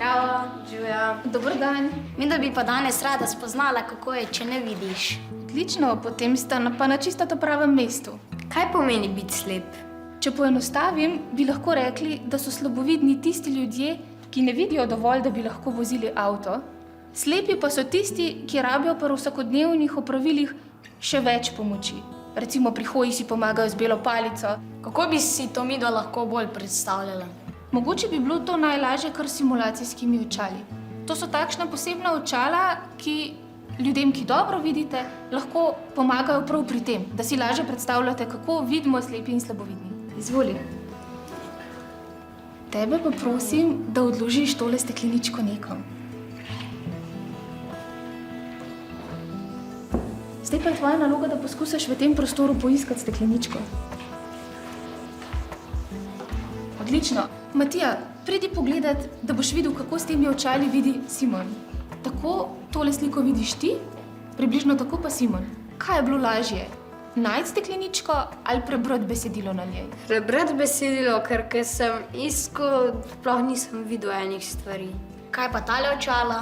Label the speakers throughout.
Speaker 1: Zdravo, živja.
Speaker 2: Dober dan.
Speaker 1: Midva bi pa danes rada spoznala, kako je, če ne vidiš.
Speaker 2: Odlično, potem sta pa na čisto to pravem mestu.
Speaker 1: Kaj pomeni biti slep?
Speaker 2: Če poenostavim, bi lahko rekli, da so slabovidni tisti ljudje, ki ne vidijo dovolj, da bi lahko vozili avto. Slepi pa so tisti, ki rabijo pri vsakodnevnih opravilih še več pomoči. Recimo pri hoji si pomagajo z belo palico.
Speaker 1: Kako bi si to midva lahko bolj predstavljala?
Speaker 2: Mogoče bi bilo to najlažje kar s simulacijskimi očali. To so takšna posebna očala, ki ljudem, ki dobro vidite, lahko pomagajo prav pri tem, da si lažje predstavljate, kako vidimo slepi in slabovidni. Izvoli. Tebe pa prosim, da odložiš tole stekleničko nekam. Zdaj pa je tvoja naloga, da poskusiš v tem prostoru poiskati stekleničko. Odlično. Matija, pridi pogledat, da boš videl, kako s temi očali vidi Simon. Tako tole sliko vidiš ti, približno tako pa Simon. Kaj je bilo lažje? Najti stekleničko ali prebrati besedilo na njej?
Speaker 3: Prebrati besedilo, ker sem iskal, sploh nisem videl enih stvari.
Speaker 1: Kaj pa tale očala?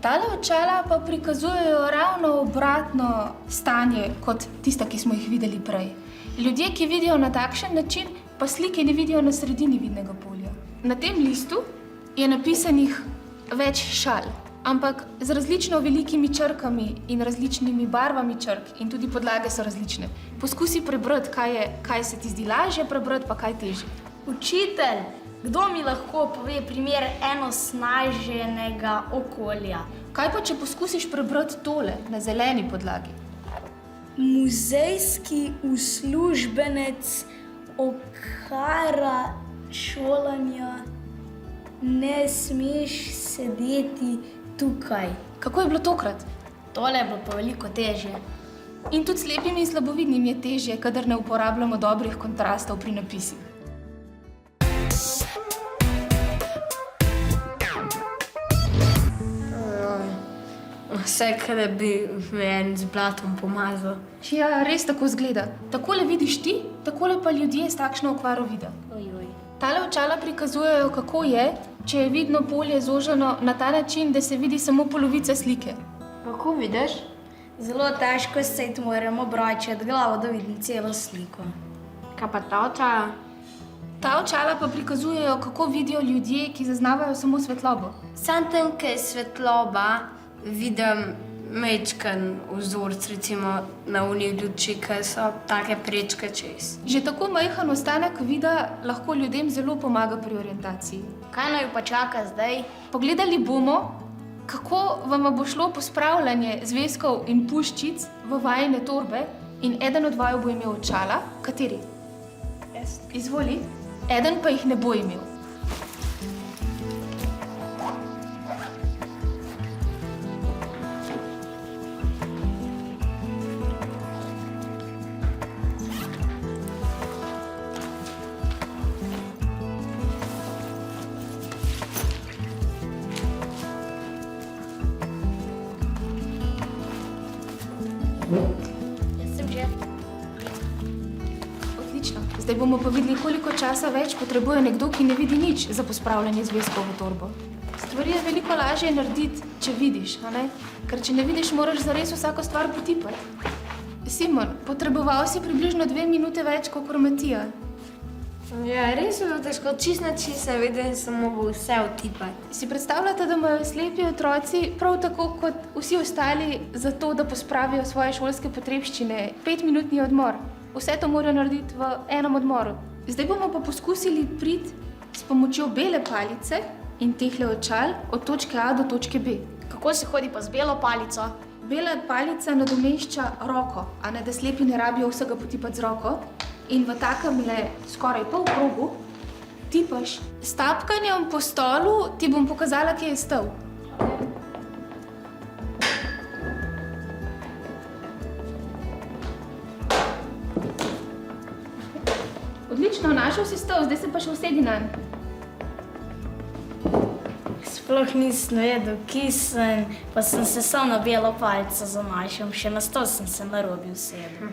Speaker 2: Tale očala pa prikazujejo ravno obratno stanje kot tista, ki smo jih videli prej. Ljudje, ki vidijo na takšen način, pa slike ne vidijo na sredini vidnega polja. Na tem listu je napisanih več šal, ampak z različno velikimi črkami in različnimi barvami črk in tudi podlage so različne. Poskusi prebrati, kaj se ti zdi lažje prebrati, pa kaj težje.
Speaker 1: Učitelj, kdo mi lahko pove primer enosnaženega okolja?
Speaker 2: Kaj pa, če poskusiš prebrati tole na zeleni podlagi?
Speaker 4: Muzejski uslužbenec okara šolanja, ne smeš sedeti tukaj.
Speaker 2: Kako je bilo tokrat?
Speaker 1: Tole je bilo pa veliko težje.
Speaker 2: In tudi slepim in slabovidnim je težje, kadar ne uporabljamo dobrih kontrastov pri napisih.
Speaker 3: Vse, kada bi me en z blatom pomazal.
Speaker 2: Ja, res tako zgleda. Takole vidiš ti, takole pa ljudje s takšno okvaro vida. Tale očala prikazujejo, kako je, če je vidno polje zožano na ta način, da se vidi samo polovica slike.
Speaker 3: Kako vidiš?
Speaker 1: Zelo težko se moramo obračati glavo, da vidim celo sliko.
Speaker 3: Kaj pa ta očala?
Speaker 2: Ta očala pa prikazujejo, kako vidijo ljudje, ki zaznavajo samo svetlobo.
Speaker 3: Sam tam, ko je svetloba, vidim mečkan vzorc, recimo na unih luči, ki so take prečke čez.
Speaker 2: Že tako majhen ostanek vida lahko ljudem zelo pomaga pri orientaciji.
Speaker 1: Kaj naj pa čaka zdaj?
Speaker 2: Pogledali bomo, kako vam bo šlo pospravljanje zvezkov in puščic v vajine torbe in eden od vaju bo imel očala. Kateri? Izvoli. Eden pa jih ne bo imel.
Speaker 1: Jaz sem že.
Speaker 2: Odlično. Zdaj bomo pa videli, koliko časa več potrebuje nekdo, ki ne vidi nič za pospravljanje zvezkov v torbo. Stvari je veliko lažje narediti, če vidiš, a ne? Ker če ne vidiš, moraš zares vsako stvar potipati. Simon, potreboval si približno 2 minute več kot Matija.
Speaker 3: Ja, res je bilo težko, čisto sem videl, sem mogel vse vtipati.
Speaker 2: Si predstavljate, da imajo slepi otroci prav tako kot vsi ostali za to, da pospravijo svoje šolske potrebščine 5-minutni odmor? Vse to morajo narediti v enem odmoru. Zdaj bomo pa poskusili priti s pomočjo bele palice in tehle očal od točke A do točke B.
Speaker 1: Kako se hodi pa z belo palico?
Speaker 2: Bela palica nadomešča roko, a ne da slepi ne rabijo vsega potipati z roko. In v takem skoraj pol krogu tipaš. S tapkanjem po stolu ti bom pokazala, kje je stol. Odlično, našel si stol, zdaj se pa še usedi nanj.
Speaker 4: Sploh nisem vedel, kje sem, pa sem se samo na belo palico zanašal, še na stol sem se narobil usedel.